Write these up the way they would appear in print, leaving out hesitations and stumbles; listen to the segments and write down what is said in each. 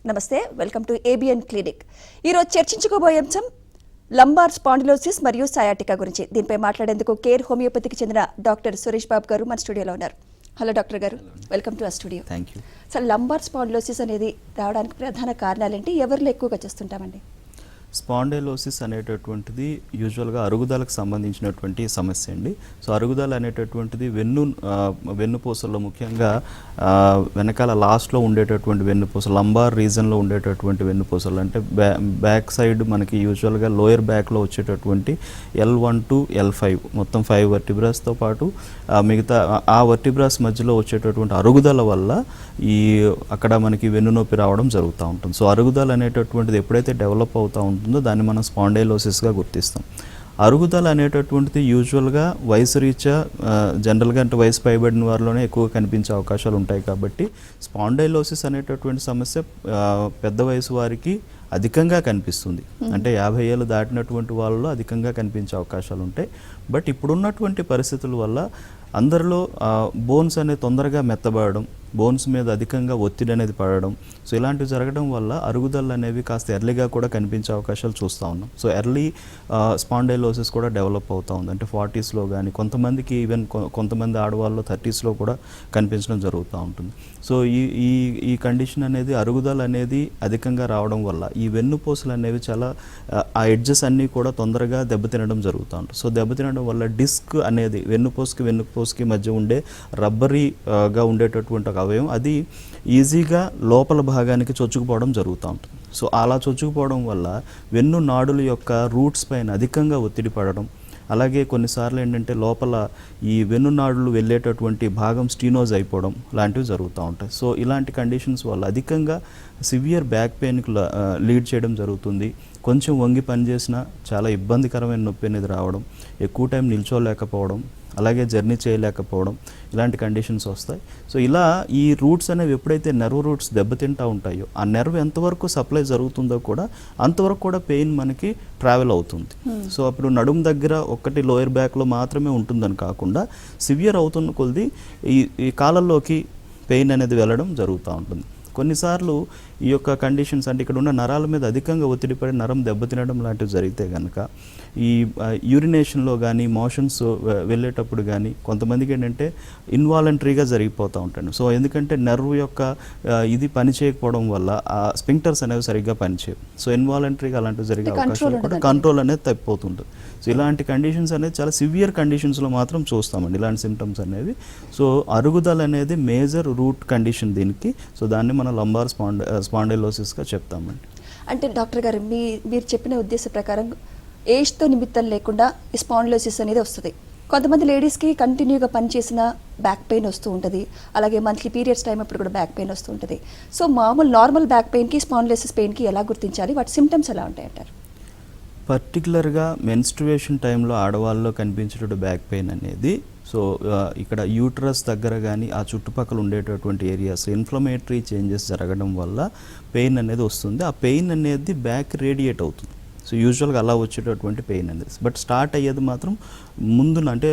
నమస్తే, welcome to ABN clinic. ఈరోజు చర్చించుకోబోయే అంశం లంబార్ స్పాండిలోసిస్ మరియు సయాటికా గురించి. దీనిపై మాట్లాడేందుకు కేర్ హోమియోపతికి చెందిన డాక్టర్ సురేష్ బాబు గారు మన స్టూడియోలో ఉన్నారు. హలో డాక్టర్ గారు, వెల్కమ్ టు ఆ స్టూడియో. Thank you. అసలు లంబార్ స్పాండిలోసిస్ అనేది రావడానికి ప్రధాన కారణాలు ఏంటి? ఎవరిలో ఎక్కువగా చూస్తుంటామండి? స్పాండైలోసిస్ అనేటటువంటిది యూజువల్గా అరుగుదలకు సంబంధించినటువంటి సమస్య అండి. సో అరుగుదల అనేటటువంటిది వెన్నుపూసల్లో ముఖ్యంగా వెనకాల లాస్ట్లో ఉండేటటువంటి వెన్నుపూస, లంబార్ రీజన్లో ఉండేటటువంటి వెన్నుపూసలు అంటే బ్యాక్ సైడ్ మనకి యూజువల్గా లోయర్ బ్యాక్లో వచ్చేటటువంటి L1 to L5 మొత్తం 5 వర్టిబ్రాస్తో పాటు మిగతా ఆ వర్టిబ్రాస్ మధ్యలో వచ్చేటటువంటి అరుగుదల వల్ల అక్కడ మనకి వెన్నునొప్పి రావడం జరుగుతూ ఉంటుంది. సో అరుగుదల అనేటటువంటిది ఎప్పుడైతే డెవలప్ అవుతూ ఉంటుందో దాన్ని మనం స్పాండైలోసిస్గా గుర్తిస్తాం. అరుగుదల అనేటటువంటిది యూజువల్గా వయసు రీత్యా జనరల్గా అంటే వయసు పైబడిన వారిలోనే ఎక్కువ కనిపించే అవకాశాలు ఉంటాయి. కాబట్టి స్పాండైలోసిస్ అనేటటువంటి సమస్య పెద్ద వయసు వారికి అధికంగా కనిపిస్తుంది. అంటే 50 ఏళ్ళు దాటినటువంటి వాళ్ళలో అధికంగా కనిపించే అవకాశాలు ఉంటాయి. బట్ ఇప్పుడున్నటువంటి పరిస్థితుల వల్ల అందరిలో బోన్స్ అనేది తొందరగా మెత్తబడడం, బోన్స్ మీద అధికంగా ఒత్తిడి అనేది పడడం, సో ఇలాంటివి జరగడం వల్ల అరుగుదల అనేవి కాస్త ఎర్లీగా కూడా కనిపించే అవకాశాలు చూస్తూ ఉన్నాం. సో ఎర్లీ స్పాండైలోసిస్ కూడా డెవలప్ అవుతూ ఉంది. అంటే 40sలో కానీ కొంతమందికి ఈవెన్ కొంతమంది ఆడవాళ్ళు 30sలో కూడా కనిపించడం జరుగుతూ ఉంటుంది. సో ఈ కండిషన్ అనేది అరుగుదల అనేది అధికంగా రావడం వల్ల ఈ వెన్నుపూసలు అనేవి చాలా ఆ ఎడ్జెస్ అన్నీ కూడా తొందరగా దెబ్బతినడం జరుగుతూ ఉంటుంది. సో దెబ్బతినడం వల్ల డిస్క్ అనేది వెన్నుపూసకి మధ్య ఉండే రబ్బరీగా ఉండేటటువంటి ఒక అవయవం అది ఈజీగా లోపల భాగానికి చొచ్చుకుపోవడం జరుగుతూ ఉంటుంది. సో అలా చొచ్చుకుపోవడం వల్ల వెన్ను నాడుల యొక్క రూట్స్ పైన అధికంగా ఒత్తిడి పడడం, అలాగే కొన్నిసార్లు ఏంటంటే లోపల ఈ వెన్నునాడులు వెళ్ళేటటువంటి భాగం స్టీనోజ్ అయిపోవడం లాంటివి జరుగుతూ ఉంటాయి. సో ఇలాంటి కండిషన్స్ వల్ల అధికంగా సివియర్ బ్యాక్ పెయిన్కి లీడ్ చేయడం జరుగుతుంది. కొంచెం వంగి పనిచేసినా చాలా ఇబ్బందికరమైన నొప్పి అనేది రావడం, ఎక్కువ టైం నిల్చోలేకపోవడం, అలాగే జర్నీ చేయలేకపోవడం, ఇలాంటి కండిషన్స్ వస్తాయి. సో ఇలా ఈ రూట్స్ అనేవి ఎప్పుడైతే నెర్వ్ రూట్స్ దెబ్బతింటూ ఉంటాయో ఆ నెర్వ్ ఎంతవరకు సప్లై జరుగుతుందో కూడా అంతవరకు కూడా పెయిన్ మనకి ట్రావెల్ అవుతుంది. సో అప్పుడు నడుము దగ్గర ఒక్కటి లోయర్ బ్యాక్లో మాత్రమే ఉంటుందని కాకుండా సివియర్ అవుతున్న కొద్ది ఈ కాళ్ళల్లోకి పెయిన్ అనేది వెళ్ళడం జరుగుతూ ఉంటుంది. కొన్నిసార్లు ఈ యొక్క కండిషన్స్ అంటే ఇక్కడ ఉన్న నరాల మీద అధికంగా ఒత్తిడి పడి నరం దెబ్బతినడం లాంటివి జరిగితే కనుక ఈ యూరినేషన్లో కానీ మోషన్స్ వెళ్ళేటప్పుడు కానీ కొంతమందికి ఏంటంటే ఇన్వాలంటరీగా జరిగిపోతూ ఉంటాయి. సో ఎందుకంటే నర్వ్ యొక్క ఇది పని చేయకపోవడం వల్ల ఆ స్పింక్టర్స్ అనేవి సరిగ్గా పనిచేయవు. సో ఇన్వాలంటరీగా అలాంటివి జరిగే అవకాశాలు కూడా కంట్రోల్ అనేది తప్పిపోతుంటుంది. సో ఇలాంటి కండిషన్స్ అనేది చాలా సివియర్ కండిషన్స్లో మాత్రం చూస్తామండి ఇలాంటి సిమ్టమ్స్ అనేవి. సో అరుగుదల అనేది మేజర్ రూట్ కండిషన్ దీనికి. సో దాన్ని మనం లంబార్ స్పాండైలోసిస్గా చెప్తామండి. అంటే డాక్టర్ గారు మీరు చెప్పిన ఉద్దేశ ప్రకారం ఏజ్తో నిమిత్తం లేకుండా ఈ స్పాండిలోసిస్ అనేది వస్తుంది. కొంతమంది లేడీస్కి కంటిన్యూగా పనిచేసిన బ్యాక్ పెయిన్ వస్తూ ఉంటుంది, అలాగే మంత్లీ పీరియడ్స్ టైం అప్పుడు కూడా బ్యాక్ పెయిన్ వస్తూ ఉంటుంది. సో నార్మల్ బ్యాక్ పెయిన్కి స్పాండిలోసిస్ పెయిన్కి ఎలా గుర్తించాలి? వాటి సిమ్టమ్స్ ఎలా ఉంటాయంటారు? పర్టికులర్గా మెన్స్ట్రుయేషన్ టైంలో ఆడవాళ్ళలో కనిపించేటటువంటి బ్యాక్ పెయిన్ అనేది సో ఇక్కడ యూట్రస్ దగ్గర కానీ ఆ చుట్టుపక్కల ఉండేటటువంటి ఏరియాస్ ఇన్ఫ్లమేటరీ చేంజెస్ జరగడం వల్ల పెయిన్ అనేది వస్తుంది. ఆ పెయిన్ అనేది బ్యాక్ రేడియేట్ అవుతుంది. సో యూజువల్గా అలా వచ్చేటటువంటి పెయిన్ అనేది బట్ స్టార్ట్ అయ్యేది మాత్రం ముందున అంటే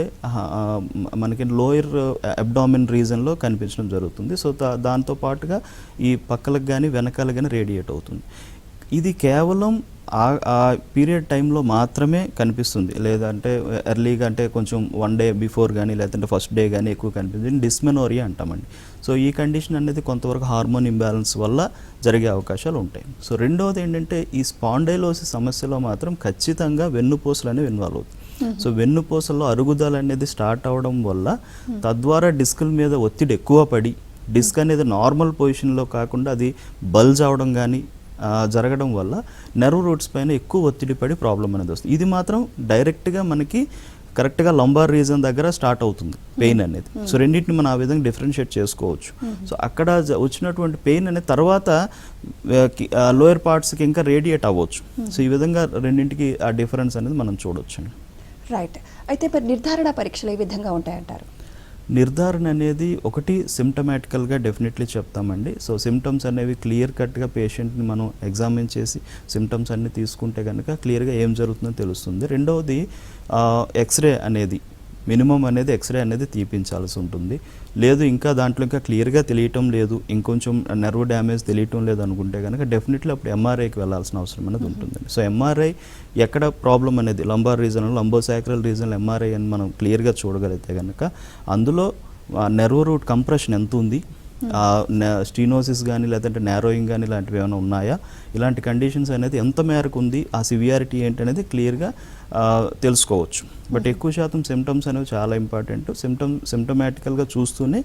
మనకి లోయర్ అబ్డామిన్ రీజన్లో కనిపించడం జరుగుతుంది. సో దాంతో పాటుగా ఈ పక్కలకు కానీ వెనకాల కానీ రేడియేట్ అవుతుంది. ఇది కేవలం ఆ పీరియడ్ టైంలో మాత్రమే కనిపిస్తుంది, లేదంటే ఎర్లీగా అంటే కొంచెం 1 day బిఫోర్ కానీ లేదంటే ఫస్ట్ డే కానీ ఎక్కువ కనిపిస్తుంది. డిస్మెనోరియా అంటామండి. సో ఈ కండిషన్ అనేది కొంతవరకు హార్మోన్ ఇంబ్యాలెన్స్ వల్ల జరిగే అవకాశాలు ఉంటాయి. సో రెండవది ఏంటంటే ఈ స్పాండైలోసిస్ సమస్యలో మాత్రం ఖచ్చితంగా వెన్నుపూసలు అనేవి ఇన్వాల్వ్ అవుతుంది. సో వెన్నుపూసల్లో అరుగుదల అనేది స్టార్ట్ అవడం వల్ల తద్వారా డిస్కుల మీద ఒత్తిడి ఎక్కువ పడి డిస్క్ అనేది నార్మల్ పొజిషన్లో కాకుండా అది బల్జ్ అవడం కానీ జరగడం వల్ల నెర్వ్ రూట్స్ పైన ఎక్కువ ఒత్తిడి పడి ప్రాబ్లం అనేది వస్తుంది. ఇది మాత్రం డైరెక్ట్గా మనకి కరెక్ట్గా లంబార్ రీజన్ దగ్గర స్టార్ట్ అవుతుంది పెయిన్ అనేది. సో రెండింటిని మనం ఆ విధంగా డిఫరెన్షియేట్ చేసుకోవచ్చు. సో అక్కడ వచ్చినటువంటి పెయిన్ అనేది తర్వాత లోయర్ పార్ట్స్కి ఇంకా రేడియేట్ అవ్వచ్చు. సో ఈ విధంగా రెండింటికి ఆ డిఫరెన్స్ అనేది మనం చూడవచ్చు. రైట్. అయితే మరి నిర్ధారణ పరీక్షలు ఏ విధంగా ఉంటాయంటారు? నిర్ధారణ అనేది ఒకటి సిమ్టమాటికల్గా డెఫినెట్లీ చెప్తామండి. సో సిమ్టమ్స్ అనేవి క్లియర్ కట్గా పేషెంట్ని మనం ఎగ్జామిన్ చేసి సిమ్టమ్స్ అన్నీ తీసుకుంటే కనుక క్లియర్గా ఏం జరుగుతుందో తెలుస్తుంది. రెండవది ఎక్స్రే అనేది మినిమం అనేది ఎక్స్రే అనేది తీపించాల్సి ఉంటుంది. లేదు ఇంకా దాంట్లో ఇంకా క్లియర్గా తెలియటం లేదు, ఇంకొంచెం నెర్వ్ డ్యామేజ్ తెలియటం లేదు అనుకుంటే కనుక డెఫినెట్లీ అప్పుడు ఎంఆర్ఐకి వెళ్ళాల్సిన అవసరం అనేది ఉంటుందండి. సో ఎంఆర్ఐ ఎక్కడ ప్రాబ్లం అనేది లంబార్ రీజన్లో, లంబోసాక్రల్ రీజన్లో ఎంఆర్ఐ అని మనం క్లియర్గా చూడగలిగితే కనుక అందులో నెర్వ్ రూట్ కంప్రెషన్ ఎంత ఉంది, స్టీనోసిస్ కానీ లేదంటే నారోయింగ్ కానీ ఇలాంటివి ఏమైనా ఉన్నాయా, ఇలాంటి కండిషన్స్ అనేది ఎంత మేరకు ఉంది, ఆ సివియారిటీ ఏంటి అనేది క్లియర్గా తెలుసుకోవచ్చు. బట్ ఎక్కువ శాతం సిమ్టమ్స్ అనేవి చాలా ఇంపార్టెంట్. సిమ్టమాటికల్గా చూస్తూనే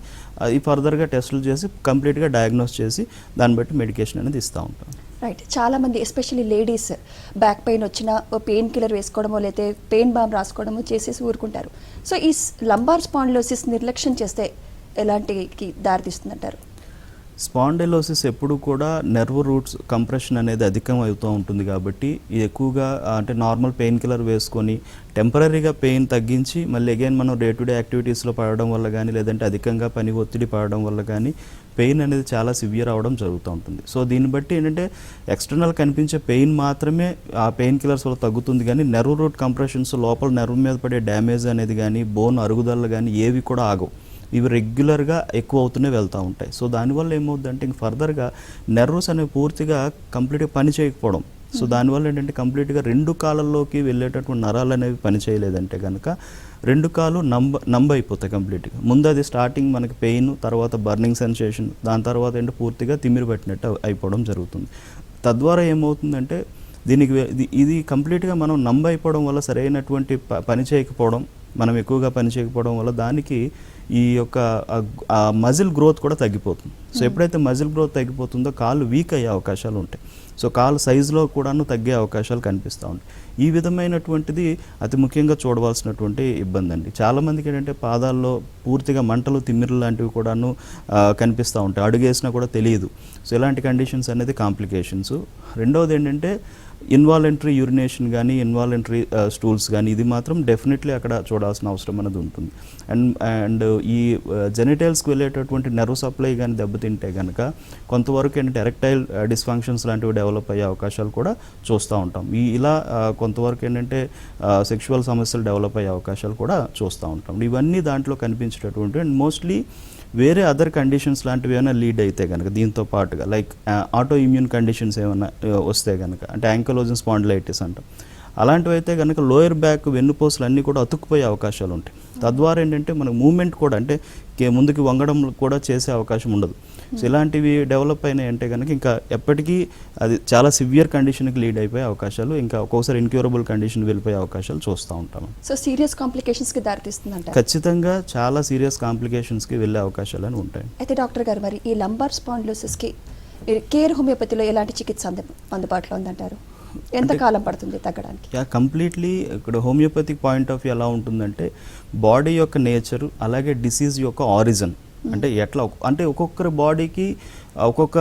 ఈ ఫర్దర్గా టెస్టులు చేసి కంప్లీట్గా డయాగ్నోస్ చేసి దాన్ని బట్టి మెడికేషన్ అనేది ఇస్తూ ఉంటాం. రైట్. చాలామంది ఎస్పెషల్లీ లేడీస్ బ్యాక్ పెయిన్ వచ్చినా ఓ పెయిన్ కిల్లర్ వేసుకోవడమో లేకపోతే పెయిన్ బామ్ రాసుకోవడమో చేసేసి ఊరుకుంటారు. సో ఈ లంబార్ స్పాండిలోసిస్ నిర్లక్ష్యం చేస్తే ఎలాంటికి దారితీస్తుందంటారు? స్పాండిలోసిస్ ఎప్పుడు కూడా నెర్వ్ రూట్స్ కంప్రెషన్ అనేది అధికం అవుతూ ఉంటుంది కాబట్టి ఇది ఎక్కువగా అంటే నార్మల్ పెయిన్ కిల్లర్ వేసుకొని టెంపరీగా పెయిన్ తగ్గించి మళ్ళీ అగైన్ మనం డే టు డే యాక్టివిటీస్లో పడడం వల్ల కానీ లేదంటే అధికంగా పని ఒత్తిడి పడడం వల్ల కానీ పెయిన్ అనేది చాలా సివియర్ అవడం జరుగుతూ ఉంటుంది. సో దీన్ని బట్టి ఏంటంటే ఎక్స్టర్నల్ కనిపించే పెయిన్ మాత్రమే ఆ పెయిన్ కిల్లర్స్ వల్ల తగ్గుతుంది కానీ నెర్వ్ రూట్ కంప్రెషన్స్ లోపల నెర్వ్ మీద పడే డ్యామేజ్ అనేది కానీ బోన్ అరుగుదల కానీ ఏవి కూడా ఆగవు. ఇవి రెగ్యులర్గా ఎక్కువ అవుతూనే వెళ్తూ ఉంటాయి. సో దానివల్ల ఏమవుతుందంటే ఇంక ఫర్దర్గా నెర్వ్స్ అనేవి పూర్తిగా కంప్లీట్గా పని చేయకపోవడం. సో దానివల్ల ఏంటంటే కంప్లీట్గా రెండు కాళ్ళల్లోకి వెళ్ళేటటువంటి నరాలు అనేవి పని చేయలేదంటే కనుక రెండు కాళ్ళు నంబ అయిపోతాయి కంప్లీట్గా. ముందు అది స్టార్టింగ్ మనకి పెయిన్, తర్వాత బర్నింగ్ సెన్సేషన్, దాని తర్వాత ఏంటంటే పూర్తిగా తిమ్మిరి పట్టినట్టు అయిపోవడం జరుగుతుంది. తద్వారా ఏమవుతుందంటే దీనికి ఇది కంప్లీట్గా మనం నంబ అయిపోవడం వల్ల సరైనటువంటి పని చేయకపోవడం, మనం ఎక్కువగా పని చేయకపోవడం వల్ల దానికి ఈ యొక్క మజిల్ గ్రోత్ కూడా తగ్గిపోతుంది. సో ఎప్పుడైతే మజిల్ గ్రోత్ తగ్గిపోతుందో కాళ్ళు వీక్ అయ్యే అవకాశాలు ఉంటాయి. సో కాళ్ళు సైజులో కూడాను తగ్గే అవకాశాలు కనిపిస్తూ ఉంటాయి. ఈ విధమైనటువంటిది అతి ముఖ్యంగా చూడవలసినటువంటి ఇబ్బంది అండి. చాలామందికి ఏంటంటే పాదాల్లో పూర్తిగా మంటలు, తిమ్మిర్లు లాంటివి కూడాను కనిపిస్తూ ఉంటాయి, అడుగేసినా కూడా తెలియదు. సో ఇలాంటి కండిషన్స్ అనేది కాంప్లికేషన్స్. రెండవది ఏంటంటే ఇన్వాలంటరీ యూరినేషన్ కానీ ఇన్వాలంటరీ స్టూల్స్ కానీ ఇది మాత్రం డెఫినెట్లీ అక్కడ చూడాల్సిన అవసరం అనేది ఉంటుంది. అండ్ ఈ జెనిటల్స్కి వెళ్ళేటటువంటి నెర్వ్ సప్లై కానీ దెబ్బతింటే కనుక కొంతవరకు ఏంటంటే ఎరెక్టైల్ డిస్ఫంక్షన్స్ లాంటివి డెవలప్ అయ్యే అవకాశాలు కూడా చూస్తూ ఉంటాం. ఇలా కొంతవరకు ఏంటంటే సెక్షువల్ సమస్యలు డెవలప్ అయ్యే అవకాశాలు కూడా చూస్తూ ఉంటాం. ఇవన్నీ దాంట్లో కనిపించేటటువంటి అండ్ మోస్ట్లీ వేరే అదర్ కండిషన్స్ లాంటివి ఏమైనా లీడ్ అయితే కనుక దీంతో పాటుగా లైక్ ఆటో ఇమ్యూన్ కండిషన్స్ ఏమైనా వస్తే కనుక అంటే యాంకలోజింగ్ స్పాండిలైటిస్ అంటాం, అలాంటివి అయితే కనుక లోయర్ బ్యాక్ వెన్నుపూసలు అన్నీ కూడా అతుక్కుపోయే అవకాశాలు ఉంటాయి. తద్వారా ఏంటంటే మనకు మూమెంట్ కూడా అంటే ముందుకు వంగడం కూడా చేసే అవకాశం ఉండదు. సో ఇలాంటివి డెవలప్ అయినాయి అంటే కనుక ఇంకా ఎప్పటికీ అది చాలా సివియర్ కండిషన్కి లీడ్ అయిపోయే అవకాశాలు, ఇంకా ఒక్కోసారి ఇన్క్యూరబుల్ కండిషన్ వెళ్ళిపోయే అవకాశాలు చూస్తూ ఉంటాము. సో సీరియస్ కాంప్లికేషన్స్కి దారితీస్తుందంట. ఖచ్చితంగా చాలా సీరియస్ కాంప్లికేషన్స్కి వెళ్ళే అవకాశాలు అని ఉంటాయి. అయితే డాక్టర్ గారు మరి ఈ లంబార్ స్పాండిలోసిస్కి కేర్ హోమియోపతిలో ఎలాంటి చికిత్స అందుబాటులో ఉందంటారు? ఎంత కాలం పడుతుంది తగ్గడానికి? కంప్లీట్లీ ఇక్కడ హోమియోపతిక్ పాయింట్ ఆఫ్ వ్యూ ఎలా ఉంటుందంటే బాడీ యొక్క నేచర్ అలాగే డిసీజ్ యొక్క ఆరిజిన్ అంటే ఎట్లా అంటే ఒక్కొక్కరి బాడీకి ఒక్కొక్క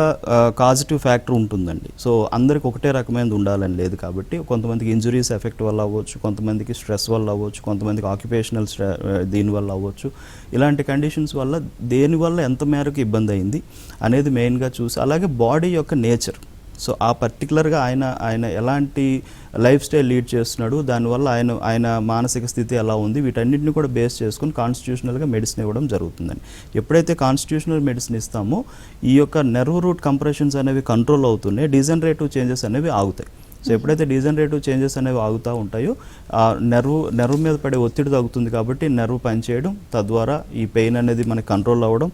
కాజిటివ్ ఫ్యాక్టర్ ఉంటుందండి. సో అందరికి ఒకటే రకమైనది ఉండాలని లేదు కాబట్టి కొంతమందికి ఇంజురీస్ ఎఫెక్ట్ వల్ల అవ్వచ్చు, కొంతమందికి స్ట్రెస్ వల్ల అవ్వచ్చు, కొంతమందికి ఆక్యుపేషనల్ దీనివల్ల అవ్వచ్చు. ఇలాంటి కండిషన్స్ వల్ల దేనివల్ల ఎంత మేరకు ఇబ్బంది అయింది అనేది మెయిన్గా చూసి అలాగే బాడీ యొక్క నేచర్. సో ఆ పర్టికులర్గా ఆయన ఎలాంటి లైఫ్ స్టైల్ లీడ్ చేస్తున్నాడు, దానివల్ల ఆయన మానసిక స్థితి ఎలా ఉంది, వీటన్నిటిని కూడా బేస్ చేసుకుని కాన్స్టిట్యూషనల్గా మెడిసిన్ ఇవ్వడం జరుగుతుందండి. ఎప్పుడైతే కాన్స్టిట్యూషనల్ మెడిసిన్ ఇస్తామో ఈ యొక్క నెర్వ్ రూట్ కంప్రెషన్స్ అనేవి కంట్రోల్ అవుతున్నాయి, డీజనరేటివ్ చేంజెస్ అనేవి ఆగుతాయి. సో ఎప్పుడైతే డీజనరేటివ్ చేంజెస్ అనేవి ఆగుతూ ఉంటాయో నెర్వ్ మీద పడే ఒత్తిడి తగ్గుతుంది కాబట్టి నెర్వ్ పనిచేయడం, తద్వారా ఈ పెయిన్ అనేది మనకి కంట్రోల్ అవ్వడం,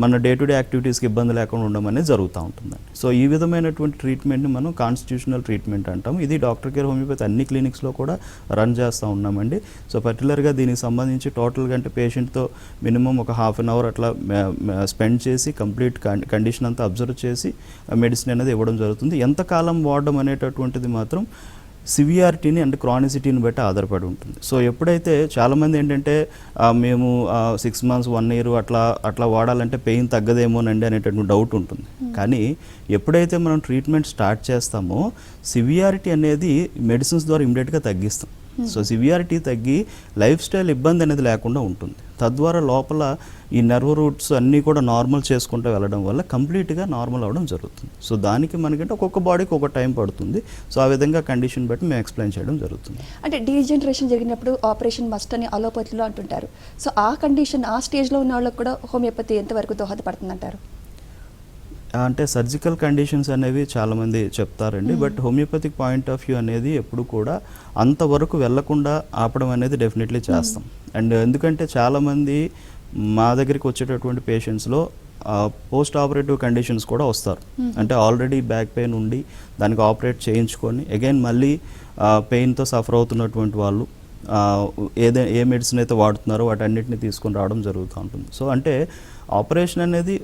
మన డే టు డే యాక్టివిటీస్కి ఇబ్బంది లేకుండా ఉండడం అనేది జరుగుతూ ఉంటుందండి. సో ఈ విధమైనటువంటి ట్రీట్మెంట్ని మనం కాన్స్టిట్యూషనల్ ట్రీట్మెంట్ అంటాం. ఇది డాక్టర్ కేర్ హోమియోపతి అన్ని క్లినిక్స్లో కూడా రన్ చేస్తూ ఉన్నామండి. సో పర్టికులర్గా దీనికి సంబంధించి టోటల్గా అంటే పేషెంట్తో మినిమం ఒక హాఫ్ అన్ అవర్ అట్లా స్పెండ్ చేసి కంప్లీట్ కండిషన్ అంతా అబ్జర్వ్ చేసి మెడిసిన్ అనేది ఇవ్వడం జరుగుతుంది. ఎంతకాలం వాడడం అనేటటువంటిది మాత్రం సివియారిటీని అంటే క్రానిసిటీని బట్టి ఆధారపడి ఉంటుంది. సో ఎప్పుడైతే చాలామంది ఏంటంటే మేము 6 months 1 year అట్లా వాడాలంటే పెయిన్ తగ్గదేమోనండి అనేటటువంటి డౌట్ ఉంటుంది. కానీ ఎప్పుడైతే మనం ట్రీట్మెంట్ స్టార్ట్ చేస్తామో సివియారిటీ అనేది మెడిసిన్స్ ద్వారా ఇమ్మీడియట్గా తగ్గిస్తాం. సో సివియారిటీ తగ్గి లైఫ్ స్టైల్ ఇబ్బంది అనేది లేకుండా ఉంటుంది. తద్వారా లోపల ఈ నర్వ్ రూట్స్ అన్నీ కూడా నార్మల్ చేసుకుంటూ వెళ్ళడం వల్ల కంప్లీట్గా నార్మల్ అవ్వడం జరుగుతుంది. సో దానికి మనకంటే ఒక్కొక్క బాడీకి ఒక టైం పడుతుంది. సో ఆ విధంగా కండిషన్ బట్టి మేము ఎక్స్ప్లెయిన్ చేయడం జరుగుతుంది. అంటే డీజనరేషన్ జరిగినప్పుడు ఆపరేషన్ మస్ట్ అని అలోపతిలో అంటుంటారు. సో ఆ కండిషన్ ఆ స్టేజ్లో ఉన్న వాళ్ళకి కూడా హోమియోపతి ఎంతవరకు దోహదపడుతుంది అంటారు? అంటే సర్జికల్ కండిషన్స్ అనేవి చాలామంది చెప్తారండి. But homoeopathic point of view అనేది ఎప్పుడు కూడా అంతవరకు వెళ్లకుండా ఆపడం అనేది డెఫినెట్లీ చేస్తాం. అండ్ ఎందుకంటే చాలామంది మా దగ్గరికి వచ్చేటటువంటి పేషెంట్స్లో పోస్ట్ ఆపరేటివ్ కండిషన్స్ కూడా వస్తారు. అంటే ఆల్రెడీ బ్యాక్ పెయిన్ ఉండి దానికి ఆపరేట్ చేయించుకొని అగైన్ మళ్ళీ పెయిన్తో సఫర్ అవుతున్నటువంటి వాళ్ళు ఏ మెడిసిన్ అయితే వాడుతున్నారో వాటన్నిటిని తీసుకొని రావడం జరుగుతూ ఉంటుంది. సో అంటే ఆపరేషన్ అనేది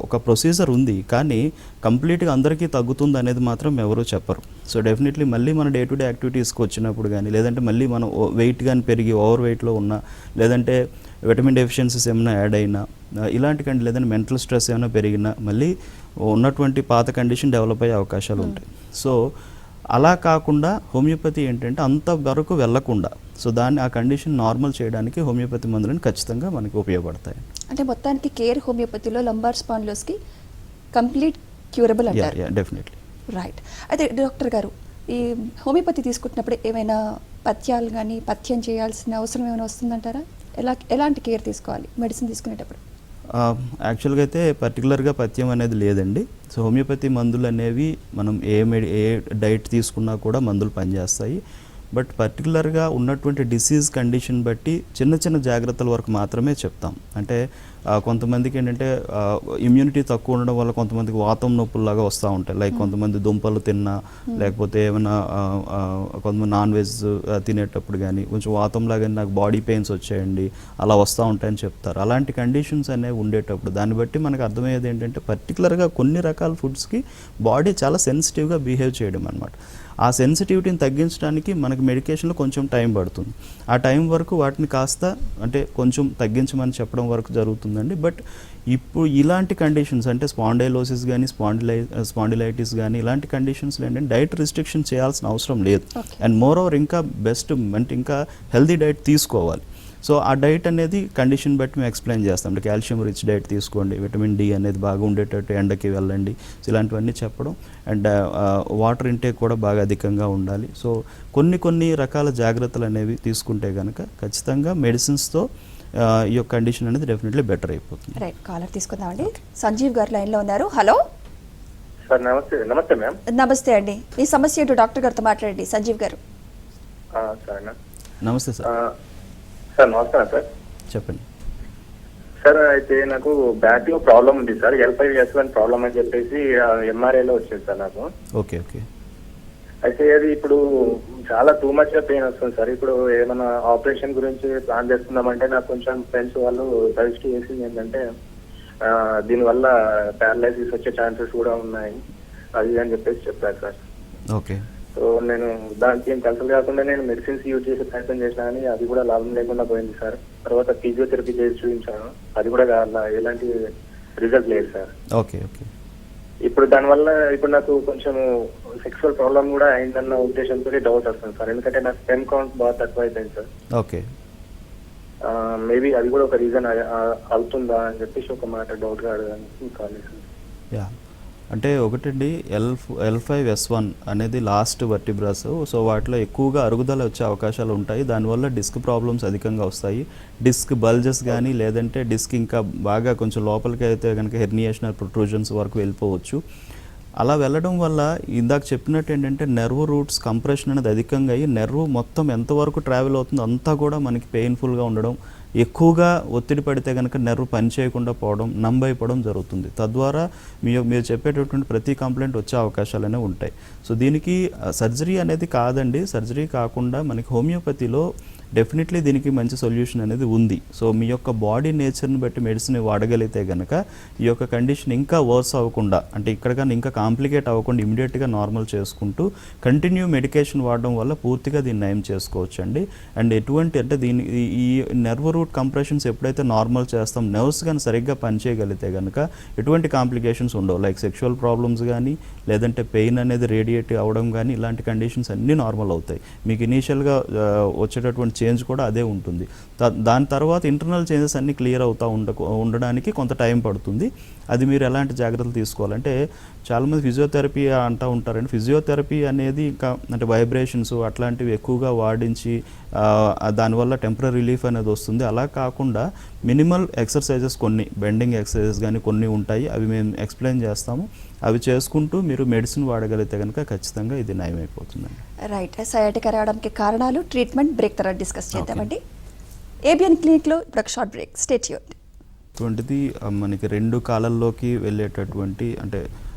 ఒక ప్రొసీజర్ ఉంది, కానీ కంప్లీట్గా అందరికీ తగ్గుతుంది అనేది మాత్రం ఎవరూ చెప్పరు. సో డెఫినెట్లీ మళ్ళీ మన డే టు డే యాక్టివిటీస్కి వచ్చినప్పుడు కానీ, లేదంటే మళ్ళీ మనం వెయిట్ కానీ పెరిగి ఓవర్ వెయిట్లో ఉన్నా, లేదంటే విటమిన్ డెఫిషియన్సీస్ ఏమైనా యాడ్ అయినా, ఇలాంటి లేదంటే మెంటల్ స్ట్రెస్ ఏమైనా పెరిగినా మళ్ళీ ఉన్నటువంటి పాత కండిషన్ డెవలప్ అయ్యే అవకాశాలు ఉంటాయి. సో అలా కాకుండా హోమియోపతి ఏంటంటే అంతవరకు వెళ్లకుండా సో దాన్ని ఆ కండిషన్ నార్మల్ చేయడానికి హోమియోపతి మందులను ఖచ్చితంగా మనకి ఉపయోగపడతాయి. అంటే మొత్తానికి కేర్ హోమియోపతిలో లంబార్ స్పాండిలోస్కి కంప్లీట్ క్యూరబుల్ అంటారు. డెఫినెట్లీ. రైట్. అయితే డాక్టర్ గారు, ఈ హోమియోపతి తీసుకుంటున్నప్పుడు ఏమైనా పథ్యాలు కానీ పథ్యం చేయాల్సిన అవసరం ఏమైనా వస్తుందంటారా? ఎలాంటి కేర్ తీసుకోవాలి మెడిసిన్ తీసుకునేటప్పుడు? యాక్చువల్గా అయితే పర్టికులర్గా పథ్యం అనేది లేదండి. సో హోమియోపతి మందులు అనేవి మనం ఏ డైట్ తీసుకున్నా కూడా మందులు పనిచేస్తాయి. బట్ పర్టికులర్గా ఉన్నటువంటి డిసీజ్ కండిషన్ బట్టి చిన్న చిన్న జాగ్రత్తల వరకు మాత్రమే చెప్తాం. అంటే కొంతమందికి ఏంటంటే ఇమ్యూనిటీ తక్కువ ఉండడం వల్ల కొంతమందికి వాతం నొప్పుల్లాగా వస్తూ ఉంటాయి. లైక్ కొంతమంది దుంపలు తిన్నా, లేకపోతే ఏమైనా కొంతమంది నాన్ వెజ్ తినేటప్పుడు కానీ కొంచెం వాతంలాగా నాకు బాడీ పెయిన్స్ వచ్చాయండి అలా వస్తూ ఉంటాయని చెప్తారు. అలాంటి కండిషన్స్ అనేవి ఉండేటప్పుడు దాన్ని బట్టి మనకు అర్థమయ్యేది ఏంటంటే పర్టికులర్గా కొన్ని రకాల ఫుడ్స్కి బాడీ చాలా సెన్సిటివ్గా బిహేవ్ చేయడం అనమాట. ఆ సెన్సిటివిటీని తగ్గించడానికి మనకి మెడికేషన్లో కొంచెం టైం పడుతుంది. ఆ టైం వరకు వాటిని కాస్త అంటే కొంచెం తగ్గించమని చెప్పడం వరకు జరుగుతుందండి. బట్ ఇప్పుడు ఇలాంటి కండిషన్స్ అంటే స్పాండైలోసిస్ కానీ స్పాండిలైటిస్ కానీ ఇలాంటి కండిషన్స్లో ఏంటంటే డైట్ రిస్ట్రిక్షన్ చేయాల్సిన అవసరం లేదు. అండ్ మోర్ ఓవర్ ఇంకా బెస్ట్ అంటే ఇంకా హెల్తీ డైట్ తీసుకోవాలి. సో ఆ డైట్ అనేది కండిషన్ బట్టి మేము ఎక్స్ప్లెయిన్ చేస్తాం. అంటే కాల్షియం రిచ్ డైట్ తీసుకోండి, విటమిన్ డి అనేది బాగా ఉండేటట్టు ఎండకి వెళ్ళండి, ఇలాంటివన్నీ చెప్పడం. అండ్ వాటర్ ఇంటేక్ కూడా బాగా అధికంగా ఉండాలి. సో కొన్ని రకాల జాగ్రత్తలు అనేవి తీసుకుంటే కనుక ఖచ్చితంగా మెడిసిన్స్తో ఈ యొక్క కండిషన్ అనేది డెఫినెట్లీ బెటర్ అయిపోతుంది. రైట్. కాలర్ తీసుకుందామండి. సంజీవ్ గారు లైన్లో ఉన్నారు. Hello sir. నమస్తే మ్యామ్. నమస్తే అండి. మీ సమస్య ఏంటో డాక్టర్ గారితో మాట్లాడండి. సంజీవ్ గారు. నమస్తే సార్. సార్ నమస్కారం సార్. చెప్పండి సార్. అయితే నాకు బ్యాక్ లో ప్రాబ్లం ఉంది సార్. L5S1 ప్రాబ్లం అని చెప్పేసి MRIలో వచ్చింది సార్ నాకు. ఓకే. అయితే అది ఇప్పుడు చాలా టూ మచ్ గా పెయిన్ వస్తుంది సార్. ఇప్పుడు ఏమైనా ఆపరేషన్ గురించి ప్లాన్ చేస్తున్నామంటే నాకు కొంచెం ఫ్రెండ్స్ వాళ్ళు సజెస్ట్ చేసింది ఏంటంటే దీనివల్ల ప్యారలైసిస్ వచ్చే ఛాన్సెస్ కూడా ఉన్నాయి అది అని చెప్పేసి చెప్పారు సార్. ఓకే. సో నేను దానికి ఏం కన్సల్ట్ కాకుండా నేను మెడిసిన్స్ యూజ్ చేసే ప్రయత్నం చేసినా కానీ అది కూడా లాభం లేకుండా పోయింది సార్. తర్వాత ఫిజియోథెరపీ చేసి చూపించాను, అది కూడా ఎలాంటి రిజల్ట్ లేదు సార్. ఓకే. ఇప్పుడు దానివల్ల ఇప్పుడు నాకు కొంచెం సెక్సువల్ ప్రాబ్లం కూడా అయిందన్న ఉద్దేశంతో డౌట్ వస్తుంది సార్. ఎందుకంటే నాకు స్పెర్మ్ కౌంట్ బాగా తక్కువ అయిపోయింది సార్. ఓకే. మేబీ అది కూడా ఒక రీజన్ అవుతుందా అని చెప్పేసి ఒక మాట డౌట్గా అడగడానికి కాల్ చేశాను. యా, అంటే ఒకటండి L5S1 అనేది లాస్ట్ వర్టిబ్రాస్. సో వాటిలో ఎక్కువగా అరుగుదల వచ్చే అవకాశాలు ఉంటాయి. దానివల్ల డిస్క్ ప్రాబ్లమ్స్ అధికంగా వస్తాయి. డిస్క్ బల్జెస్ కానీ లేదంటే డిస్క్ ఇంకా బాగా కొంచెం లోపలికి అయితే కనుక హెర్నియేషన్ ప్రొట్రూజన్స్ వరకు వెళ్ళిపోవచ్చు. అలా వెళ్ళడం వల్ల ఇందాక చెప్పినట్టు ఏంటంటే నెర్వ్ రూట్స్ కంప్రెషన్ అనేది అధికంగా అయ్యి నెర్వ్ మొత్తం ఎంతవరకు ట్రావెల్ అవుతుందో అంతా కూడా మనకి పెయిన్ఫుల్గా ఉండడం, ఎక్కువగా ఒత్తిడి పడితే కనుక నెర్వ్ పని చేయకుండా పోవడం, నంబ్ అయిపోవడం జరుగుతుంది. తద్వారా మీరు చెప్పేటటువంటి ప్రతి కంప్లైంట్ వచ్చే అవకాశాలు అనేవి ఉంటాయి. సో దీనికి సర్జరీ అనేది కాదండి. సర్జరీ కాకుండా మనకి హోమియోపతిలో డెఫినెట్లీ దీనికి మంచి సొల్యూషన్ అనేది ఉంది. సో మీ యొక్క బాడీ నేచర్ని బట్టి మెడిసిన్ వాడగలిగితే కనుక ఈ యొక్క కండిషన్ ఇంకా వర్స్ అవ్వకుండా, అంటే ఇక్కడ కానీ ఇంకా కాంప్లికేట్ అవ్వకుండా ఇమీడియట్గా నార్మల్ చేసుకుంటూ కంటిన్యూ మెడికేషన్ వాడడం వల్ల పూర్తిగా దీన్ని నయం చేసుకోవచ్చు అండి. అండ్ ఎటువంటి అంటే ఈ నెర్వ్ రూట్ కంప్రెషన్స్ ఎప్పుడైతే నార్మల్ చేస్తాం, నర్వ్స్ కానీ సరిగ్గా పనిచేయగలిగితే కనుక ఎటువంటి కాంప్లికేషన్స్ ఉండవు. లైక్ సెక్షువల్ ప్రాబ్లమ్స్ కానీ, లేదంటే పెయిన్ అనేది రేడియేట్ అవ్వడం కానీ, ఇలాంటి కండిషన్స్ అన్నీ నార్మల్ అవుతాయి. మీకు ఇనీషియల్గా వచ్చేటటువంటి చేంజ్ కూడా అదే ఉంటుంది. దాని తర్వాత ఇంటర్నల్ చేంజెస్ అన్నీ క్లియర్ అవుతూ ఉండడానికి కొంత టైం పడుతుంది. అది మీరు ఎలాంటి జాగ్రత్తలు తీసుకోవాలంటే, చాలామంది ఫిజియోథెరపీ అంటూ ఉంటారండి. ఫిజియోథెరపీ అనేది ఇంకా అంటే వైబ్రేషన్స్ అట్లాంటివి ఎక్కువగా వాడించి దానివల్ల టెంపరీ రిలీఫ్ అనేది వస్తుంది. అలా కాకుండా మినిమల్ ఎక్సర్సైజెస్, కొన్ని బెండింగ్ ఎక్సర్సైజెస్ కానీ కొన్ని ఉంటాయి, అవి మేము ఎక్స్ప్లెయిన్ చేస్తాము. అవి చేసుకుంటూ మీరు మెడిసిన్ వాడగలిగితే కనుక ఖచ్చితంగా ఇది నయమైపోతుందండి. రైట్, సయాటికా రావడానికి కారణాలు, ట్రీట్మెంట్, బ్రేక్ తర్వాత డిస్కస్ చేద్దామండి. ఏబిఎన్ క్లినిక్లో ఇప్పుడు ఒక షార్ట్ బ్రేక్. Stay tuned. అటువంటిది మనకి రెండు కాలాల్లోకి వెళ్ళేటటువంటి అంటే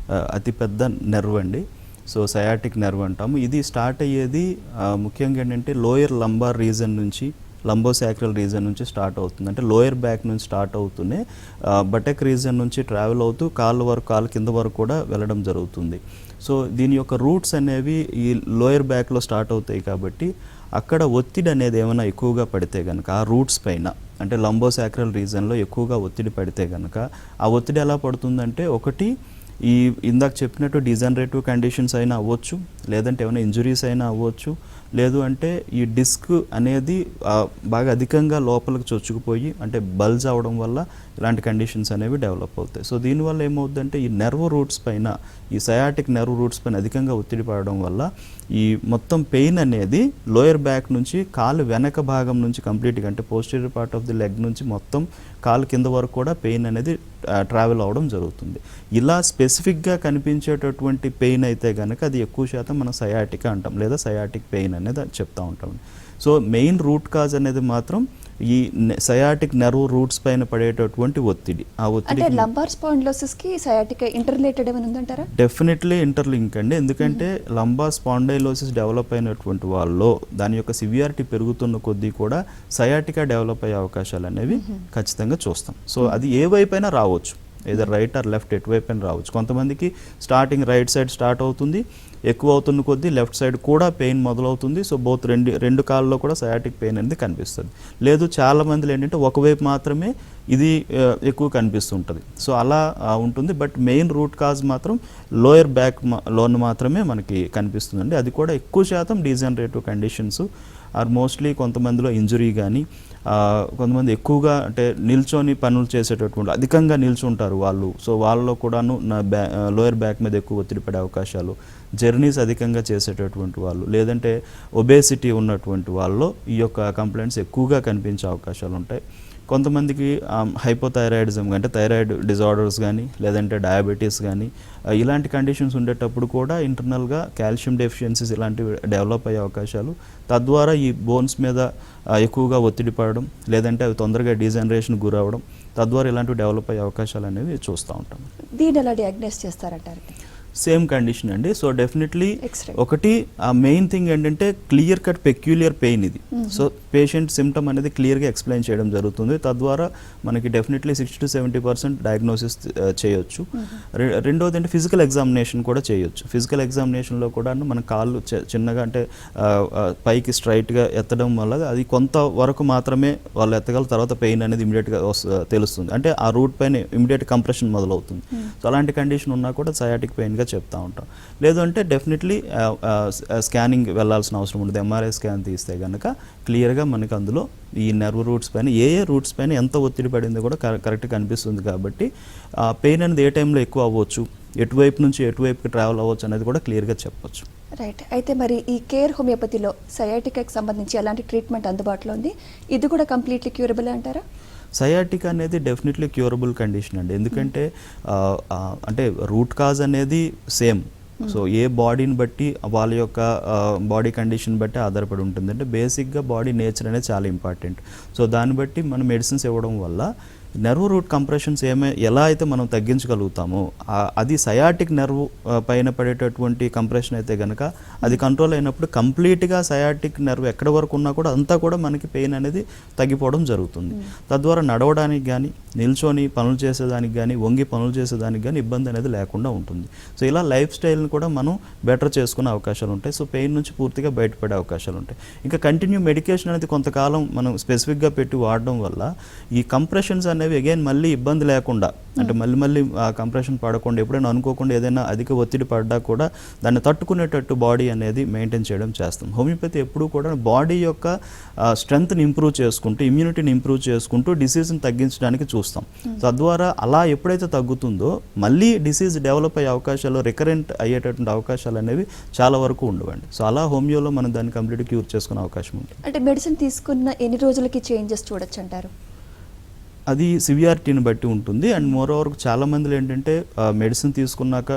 అతిపెద్ద నెర్వ్ అండి. సో సయాటిక్ నెర్వ్ అంటాము. ఇది స్టార్ట్ అయ్యేది ముఖ్యంగా ఏంటంటే లోయర్ లంబార్ రీజన్ నుంచి, లంబోసాక్రల్ రీజన్ నుంచి స్టార్ట్ అవుతుంది. అంటే లోయర్ బ్యాక్ నుంచి స్టార్ట్ అవుతూనే బటెక్ రీజన్ నుంచి ట్రావెల్ అవుతూ కాళ్ళ కింద వరకు కూడా వెళ్ళడం జరుగుతుంది. సో దీని యొక్క రూట్స్ అనేవి ఈ లోయర్ బ్యాక్లో స్టార్ట్ అవుతాయి కాబట్టి అక్కడ ఒత్తిడి అనేది ఏమైనా ఎక్కువగా పడితే కనుక ఆ రూట్స్ పైన, అంటే లంబోసాక్రల్ రీజన్లో ఎక్కువగా ఒత్తిడి పడితే కనుక ఆ ఒత్తిడి ఎలా పడుతుందంటే, ఒకటి ఈ ఇందాక చెప్పినట్టు డిజనరేటివ్ కండిషన్స్ అయినా అవ్వచ్చు, లేదంటే ఏమైనా ఇంజురీస్ అయినా అవ్వచ్చు, లేదు అంటే ఈ డిస్క్ అనేది బాగా అధికంగా లోపలికి చొచ్చుకుపోయి అంటే బల్జ్ అవడం వల్ల ఇలాంటి కండిషన్స్ అనేవి డెవలప్ అవుతాయి. సో దీనివల్ల ఏమవుతుందంటే ఈ నెర్వ్ రూట్స్ పైన, ఈ సయాటిక్ నెర్వ్ రూట్స్ పైన అధికంగా ఒత్తిడి పడడం వల్ల ఈ మొత్తం పెయిన్ అనేది లోయర్ బ్యాక్ నుంచి కాలు వెనక భాగం నుంచి కంప్లీట్గా, అంటే posterior part of the leg నుంచి మొత్తం కాలు కింద వరకు కూడా పెయిన్ అనేది ట్రావెల్ అవ్వడం జరుగుతుంది. ఇలా స్పెసిఫిక్గా కనిపించేటటువంటి పెయిన్ అయితే కనుక అది ఎక్కువ శాతం మనం సయాటికా అంటాం, లేదా సయాటిక్ పెయిన్ అనేది చెప్తూ ఉంటాం. సో మెయిన్ రూట్ కాజ్ అనేది మాత్రం ఈ సయాటిక్ నెర్వ్ రూట్స్ పైన పడేటటువంటి ఒత్తిడి. ఆ ఒత్తిడి అంటే లంబార్ స్పాండిలోసిస్ కి సయాటికా ఇంటర్రిలేటెడ్ ఏమైనా ఉందంటారా? డెఫినెట్లీ ఇంటర్లింక్ అండి. ఎందుకంటే లంబార్ స్పాండైలోసిస్ డెవలప్ అయినటువంటి వాళ్ళు దాని యొక్క సివియారిటీ పెరుగుతున్న కొద్దీ కూడా సయాటికా డెవలప్ అయ్యే అవకాశాలు అనేవి ఖచ్చితంగా చూస్తాం. సో అది ఏ వైపైనా రావచ్చు, ఏదర్ రైట్ ఆర్ లెఫ్ట్, ఎటువైపైనా రావచ్చు. కొంతమందికి స్టార్టింగ్ రైట్ సైడ్ స్టార్ట్ అవుతుంది, ఎక్కువ అవుతున్న కొద్దీ లెఫ్ట్ సైడ్ కూడా పెయిన్ మొదలవుతుంది. సో బోత్ రెండు కాళ్ళలో కూడా సయాటిక్ పెయిన్ అనేది కనిపిస్తుంది. లేదు చాలా మందిలో ఏంటంటే ఒకవైపు మాత్రమే ఇది ఎక్కువ కనిపిస్తుంటుంది. సో అలా ఉంటుంది. బట్ మెయిన్ రూట్ కాజ్ మాత్రం లోయర్ బ్యాక్ లోన్ మాత్రమే మనకి కనిపిస్తుందండి. అది కూడా ఎక్కువ శాతం డీజనరేటివ్ కండిషన్స్ ఆర్ మోస్ట్లీ కొంతమందిలో ఇంజురీ కానీ, కొంతమంది ఎక్కువగా అంటే నిల్చొని పనులు చేసేటటువంటి అధికంగా నిల్చుంటారు వాళ్ళు. సో వాళ్ళలో కూడాను లోయర్ బ్యాక్ మీద ఎక్కువ ఒత్తిడి పడే అవకాశాలు, జర్నీస్ అధికంగా చేసేటటువంటి వాళ్ళు, లేదంటే ఒబేసిటీ ఉన్నటువంటి వాళ్ళలో ఈ యొక్క కంప్లైంట్స్ ఎక్కువగా కనిపించే అవకాశాలు ఉంటాయి. కొంతమందికి హైపోథైరాయిడిజం అంటే థైరాయిడ్ డిజార్డర్స్ కానీ, లేదంటే డయాబెటీస్ కానీ, ఇలాంటి కండిషన్స్ ఉండేటప్పుడు కూడా ఇంటర్నల్గా కాల్షియం డెఫిషియన్సీస్ ఇలాంటివి డెవలప్ అయ్యే అవకాశాలు, తద్వారా ఈ బోన్స్ మీద ఎక్కువగా ఒత్తిడి పడడం, లేదంటే అవి తొందరగా డీజనరేషన్ గురవడం, తద్వారా ఇలాంటివి డెవలప్ అయ్యే అవకాశాలు అనేవి చూస్తూ ఉంటాం. దీన్ని ఎలా డయాగ్నోస్ చేస్తారంటారు? సేమ్ కండిషన్ అండి. So definitely X-ray. ఒకటి ఆ మెయిన్ థింగ్ ఏంటంటే క్లియర్ కట్ పెక్యులియర్ పెయిన్ ఇది. సో పేషెంట్ సిమ్టమ్ అనేది క్లియర్గా ఎక్స్ప్లెయిన్ చేయడం జరుగుతుంది. తద్వారా మనకి డెఫినెట్లీ 60 to 70% డయాగ్నోసిస్ చేయొచ్చు. రెండోది అంటే ఫిజికల్ ఎగ్జామినేషన్ కూడా చేయొచ్చు. ఫిజికల్ ఎగ్జామినేషన్లో కూడా మన కాళ్ళు చిన్నగా అంటే పైకి స్ట్రైట్గా ఎత్తడం వల్ల అది కొంత వరకు మాత్రమే వాళ్ళు ఎత్తగల, తర్వాత పెయిన్ అనేది ఇమీడియట్గా తెలుస్తుంది. అంటే ఆ రూట్ పైన ఇమీడియట్ కంప్రెషన్ మొదలవుతుంది. సో అలాంటి కండిషన్ ఉన్నా కూడా సయాటిక్ పెయిన్గా చెప్తూ ఉంటాం. లేదు అంటే డెఫినెట్లీ స్కానింగ్ వెళ్ళాల్సిన అవసరం ఉంటుంది. ఎంఆర్ఐ స్కాన్ తీస్తే కనుక క్లియర్గా మనకి అందులో ఈ నెర్వ్ రూట్స్ పైన ఏ రూట్స్ పైన ఎంత ఒత్తిడి పడిందో కూడా కరెక్ట్గా కనిపిస్తుంది. కాబట్టి పెయిన్ అనేది ఏ టైంలో ఎక్కువ అవ్వచ్చు, ఎటువైపు నుంచి ఎటువైపుకి ట్రావెల్ అవ్వచ్చు అనేది కూడా క్లియర్గా చెప్పొచ్చు. రైట్. అయితే మరి ఈ కేర్ హోమియోపతిలో సయాటికాకి సంబంధించి ఎలాంటి ట్రీట్మెంట్ అందుబాటులో ఉంది? ఇది కూడా కంప్లీట్లీ క్యూరబుల్ అంటారా? సయాటిక్ అనేది డెఫినెట్లీ క్యూరబుల్ కండిషన్ అండి. ఎందుకంటే అంటే రూట్ కాజ్ అనేది సేమ్. సో ఏ బాడీని బట్టి వాళ్ళ యొక్క బాడీ కండిషన్ బట్టి ఆధారపడి ఉంటుంది. అంటే బేసిక్గా బాడీ నేచర్ అనేది చాలా ఇంపార్టెంట్. సో దాన్ని బట్టి మనం మెడిసిన్స్ ఇవ్వడం వల్ల నెర్వ్ రూట్ కంప్రెషన్స్ ఎలా అయితే మనం తగ్గించగలుగుతామో అది సయాటిక్ నెర్వ్ పైన పడేటటువంటి కంప్రెషన్ అయితే కనుక అది కంట్రోల్ అయినప్పుడు కంప్లీట్గా సయాటిక్ నెర్వ్ ఎక్కడి వరకు ఉన్నా కూడా అంతా కూడా మనకి పెయిన్ అనేది తగ్గిపోవడం జరుగుతుంది. తద్వారా నడవడానికి కానీ, నిల్చొని పనులు చేసేదానికి కానీ, వంగి పనులు చేసేదానికి కానీ ఇబ్బంది అనేది లేకుండా ఉంటుంది. సో ఇలా లైఫ్ స్టైల్ని కూడా మనం బెటర్ చేసుకునే అవకాశాలు ఉంటాయి. సో పెయిన్ నుంచి పూర్తిగా బయటపడే అవకాశాలు ఉంటాయి. ఇంకా కంటిన్యూ మెడికేషన్ అనేది కొంతకాలం మనం స్పెసిఫిక్గా పెట్టి వాడడం వల్ల ఈ కంప్రెషన్స్ అనేవి అగైన్ మళ్ళీ ఇబ్బంది లేకుండా, అంటే మళ్ళీ ఆ కంప్రెషన్ పడకుండా, ఎప్పుడైనా అనుకోకుండా ఏదైనా అధిక ఒత్తిడి పడ్డా కూడా దాన్ని తట్టుకునేటట్టు బాడీ అనేది మెయింటైన్ చేయడం చేస్తాం. హోమియోపతి ఎప్పుడూ కూడా బాడీ యొక్క స్ట్రెంగ్త్ని ఇంప్రూవ్ చేసుకుంటూ, ఇమ్యూనిటీని ఇంప్రూవ్ చేసుకుంటూ డిసీజ్ని తగ్గించడానికి చూస్తాం. తద్వారా అలా ఎప్పుడైతే తగ్గుతుందో మళ్ళీ డిసీజ్ డెవలప్ అయ్యే అవకాశాలు, రికరెంట్ అయ్యేటటువంటి అవకాశాలు అనేవి చాలా వరకు ఉండవండి. సో అలా హోమియోలో మనం దాన్ని కంప్లీట్ క్యూర్ చేసుకునే అవకాశం ఉంటుంది. అంటే మెడిసిన్ తీసుకున్న ఎన్ని రోజులకి చేంజెస్ చూడొచ్చు అంటారు? అది సివియారిటీని బట్టి ఉంటుంది. అండ్ మోర్ ఓవర్ చాలా మందిలో ఏంటంటే మెడిసిన్ తీసుకున్నాక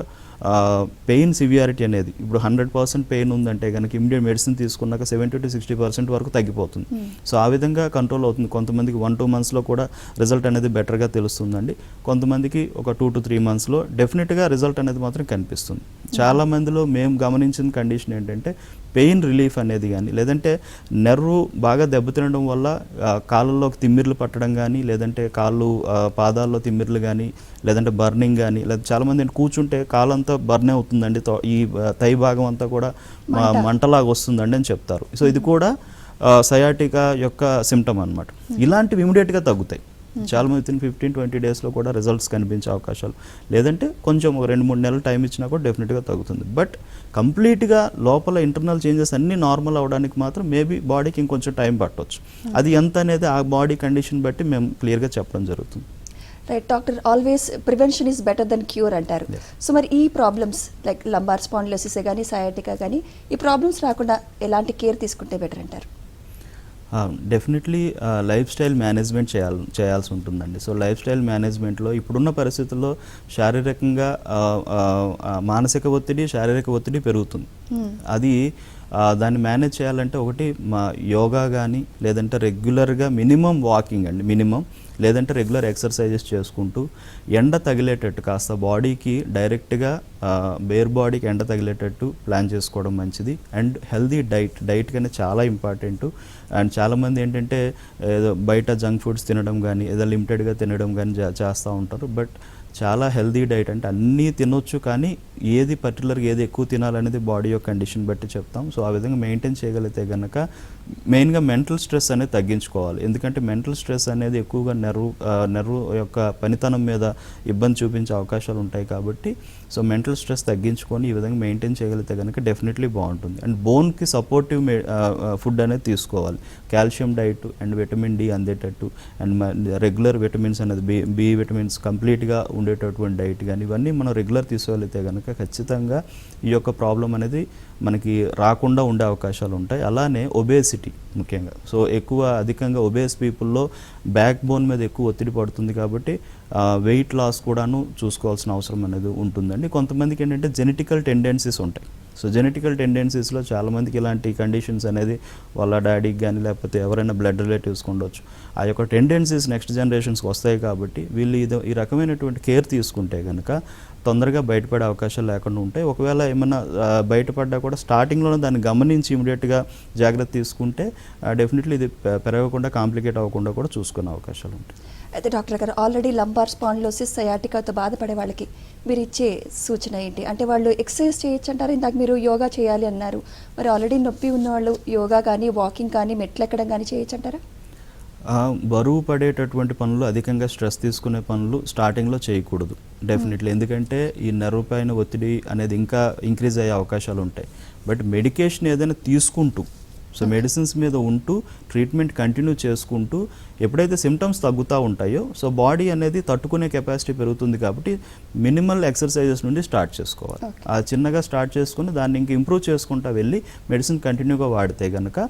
పెయిన్ సివియారిటీ అనేది ఇప్పుడు 100% పెయిన్ ఉందంటే కనుక ఇమ్మీడియట్ మెడిసిన్ తీసుకున్నాక 70 to 60% వరకు తగ్గిపోతుంది. సో ఆ విధంగా కంట్రోల్ అవుతుంది. కొంతమందికి 1-2 monthsలో కూడా రిజల్ట్ అనేది బెటర్గా తెలుస్తుందండి. కొంతమందికి ఒక 2 to 3 monthsలో డెఫినెట్గా రిజల్ట్ అనేది మాత్రం కనిపిస్తుంది. చాలా మందిలో మేము గమనించిన కండిషన్ ఏంటంటే పెయిన్ రిలీఫ్ అనేది కానీ, లేదంటే నెర్వ్ బాగా దెబ్బతినడం వల్ల కాళ్ళల్లోకి తిమ్మిర్లు పట్టడం కానీ, లేదంటే పాదాల్లో తిమ్మిర్లు కానీ, లేదంటే బర్నింగ్ కానీ, లేదా చాలామంది కూర్చుంటే కాలంతా బర్న్ అవుతుందండి, ఈ థై భాగం అంతా కూడా మంటలాగా వస్తుందండి అని చెప్తారు. సో ఇది కూడా సయాటికా యొక్క సిమ్టమ్ అనమాట. ఇలాంటివి ఇమీడియట్గా తగ్గుతాయి. చాలా మంది 15-20 డేస్లో కూడా రిజల్ట్స్ కనిపించే అవకాశాలు, లేదంటే కొంచెం 2-3 నెలలు టైం ఇచ్చినా కూడా డెఫినెట్గా తగ్గుతుంది. బట్ కంప్లీట్గా లోపల ఇంటర్నల్ చేంజెస్ అన్నీ నార్మల్ అవ్వడానికి మాత్రం మేబీ బాడీకి ఇంకొంచెం టైం పట్టవచ్చు. అది ఎంత అనేది ఆ బాడీ కండిషన్ బట్టి మేము క్లియర్గా చెప్పడం జరుగుతుంది. Right doctor, always prevention is better than cure అంటారు. సో మరి ఈ ప్రాబ్లమ్స్ లైక్ లంబార్ స్పాండిలోసిస్ కానీ, సయాటికా కానీ, ఈ ప్రాబ్లమ్స్ రాకుండా ఎలాంటి కేర్ తీసుకుంటే బెటర్ అంటారు? డెఫినెట్లీ లైఫ్ స్టైల్ మేనేజ్మెంట్ చేయాల్సి ఉంటుందండి. సో లైఫ్ స్టైల్ మేనేజ్మెంట్లో ఇప్పుడున్న పరిస్థితుల్లో శారీరకంగా మానసిక ఒత్తిడి, శారీరక ఒత్తిడి పెరుగుతుంది. అది దాన్ని మేనేజ్ చేయాలంటే ఒకటి యోగా కానీ, లేదంటే రెగ్యులర్గా మినిమం వాకింగ్ అండి, మినిమం, లేదంటే రెగ్యులర్ ఎక్సర్సైజెస్ చేసుకుంటూ ఎండ తగిలేటట్టు కాస్త బాడీకి డైరెక్ట్గా బేర్ బాడీకి ఎండ తగిలేటట్టు ప్లాన్ చేసుకోవడం మంచిది. అండ్ హెల్దీ డైట్ కానీ చాలా ఇంపార్టెంట్. అండ్ చాలామంది ఏంటంటే ఏదో బయట జంక్ ఫుడ్స్ తినడం కానీ, ఏదో లిమిటెడ్గా తినడం కానీ చేస్తూ ఉంటారు. బట్ చాలా హెల్దీ డైట్ అంటే అన్నీ తినొచ్చు, కానీ ఏది పర్టికులర్గా ఏది ఎక్కువ తినాలనేది బాడీ యొక్క కండిషన్ బట్టి చెప్తాం. సో ఆ విధంగా మెయింటైన్ చేయగలిగితే కనుక మెయిన్గా మెంటల్ స్ట్రెస్ అనేది తగ్గించుకోవాలి. ఎందుకంటే మెంటల్ స్ట్రెస్ అనేది ఎక్కువగా నెర్వ్ యొక్క పనితనం మీద ఇబ్బంది చూపించే అవకాశాలు ఉంటాయి. కాబట్టి సో మెంటల్ స్ట్రెస్ తగ్గించుకొని ఈ విధంగా మెయింటైన్ చేయగలిగితే కనుక డెఫినెట్లీ బాగుంటుంది. అండ్ బోన్కి సపోర్టివ్ ఫుడ్ అనేది తీసుకోవాలి. Calcium diet and vitamin D అందేటట్టు, అండ్ రెగ్యులర్ విటమిన్స్ అనేది బి విటమిన్స్ కంప్లీట్గా ఉండేటటువంటి డైట్ కానీ, ఇవన్నీ మనం రెగ్యులర్ తీసుకోగలిగితే కనుక ఖచ్చితంగా ఈ యొక్క ప్రాబ్లం అనేది మనకి రాకుండా ఉండే అవకాశాలు ఉంటాయి. అలానే ఒబేసిటీ ముఖ్యంగా, సో అధికంగా ఒబేస్ పీపుల్లో బ్యాక్ బోన్ మీద ఎక్కువ ఒత్తిడి పడుతుంది. కాబట్టి వెయిట్ లాస్ కూడాను చూసుకోవాల్సిన అవసరం అనేది ఉంటుందండి. కొంతమందికి ఏంటంటే జెనెటికల్ టెండెన్సీస్ ఉంటాయి. సో జెనెటికల్ టెండెన్సీస్లో చాలామందికి ఇలాంటి కండిషన్స్ అనేది వాళ్ళ డాడీకి కానీ, లేకపోతే ఎవరైనా బ్లడ్ రిలేటివ్స్కి ఉండొచ్చు. ఆ యొక్క టెండెన్సీస్ నెక్స్ట్ జనరేషన్స్కి వస్తాయి. కాబట్టి వీళ్ళు ఈ రకమైనటువంటి కేర్ తీసుకుంటే కనుక తొందరగా బయటపడే అవకాశాలు లేకుండా ఉంటాయి. ఒకవేళ ఏమైనా బయటపడ్డా కూడా స్టార్టింగ్లోనే దాన్ని గమనించి ఇమీడియట్గా జాగ్రత్త తీసుకుంటే డెఫినెట్లీ ఇది పెరగకుండా, కాంప్లికేట్ అవ్వకుండా కూడా చూసుకునే అవకాశాలు ఉంటాయి. అయితే డాక్టర్ గారు, ఆల్రెడీ లంబార్ స్పాండిలోసిస్, సయాటికాతో బాధపడే వాళ్ళకి మీరు ఇచ్చే సూచన ఏంటి? అంటే వాళ్ళు ఎక్సర్సైజ్ చేయొచ్చు అంటారు, ఇందాక మీరు యోగా చేయాలి అన్నారు. మరి ఆల్రెడీ నొప్పి ఉన్న వాళ్ళు యోగా కానీ, వాకింగ్ కానీ, మెట్లు ఎక్కడం కానీ చేయొచ్చు అంటారా? బరువు పడేటటువంటి పనులు, అధికంగా స్ట్రెస్ తీసుకునే పనులు స్టార్టింగ్లో చేయకూడదు డెఫినెట్లీ. ఎందుకంటే ఈ నెర్వ్ పైన ఒత్తిడి అనేది ఇంకా ఇంక్రీజ్ అయ్యే అవకాశాలు ఉంటాయి. బట్ మెడికేషన్ ఏదైనా తీసుకుంటూ, సో మెడిసిన్స్ మీద ఉంటూ ట్రీట్మెంట్ కంటిన్యూ చేసుకుంటూ ఎప్పుడైతే సిమ్టమ్స్ తగ్గుతూ ఉంటాయో సో బాడీ అనేది తట్టుకునే కెపాసిటీ పెరుగుతుంది. కాబట్టి మినిమల్ ఎక్సర్సైజెస్ నుండి స్టార్ట్ చేసుకోవాలి. ఆ చిన్నగా స్టార్ట్ చేసుకుని దాన్ని ఇంక ఇంప్రూవ్ చేసుకుంటూ వెళ్ళి మెడిసిన్ కంటిన్యూగా వాడితే కనుక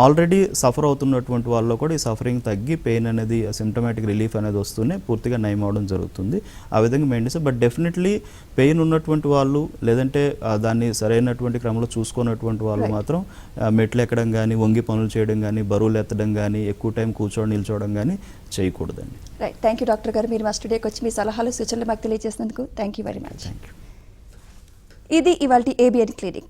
ఆల్రెడీ సఫర్ అవుతున్నటువంటి వాళ్ళలో కూడా ఈ సఫరింగ్ తగ్గి పెయిన్ అనేది, సిమ్టమాటిక్ రిలీఫ్ అనేది వస్తూనే పూర్తిగా నయం అవడం జరుగుతుంది. ఆ విధంగా మెయింటైన్. బట్ డెఫినెట్లీ పెయిన్ ఉన్నటువంటి వాళ్ళు, లేదంటే దాన్ని సరైనటువంటి క్రమంలో చూసుకున్నటువంటి వాళ్ళు మాత్రం మెట్లు ఎక్కడం కానీ, వంగి పనులు చేయడం కానీ, బరువులు ఎత్తడం కానీ, ఎక్కువ టైం కూర్చొని నిల్చోవడం కానీ చేయకూడదండి. రైట్, థ్యాంక్ యూ డాక్టర్ గారు. మీరు మా స్టూడియోకి వచ్చి మీ సలహాలు సూచనలు మాకు తెలియజేసినందుకు thank you very much. Thank you. ఇది ఇవాల్టి ఏబిఎన్ క్లినిక్.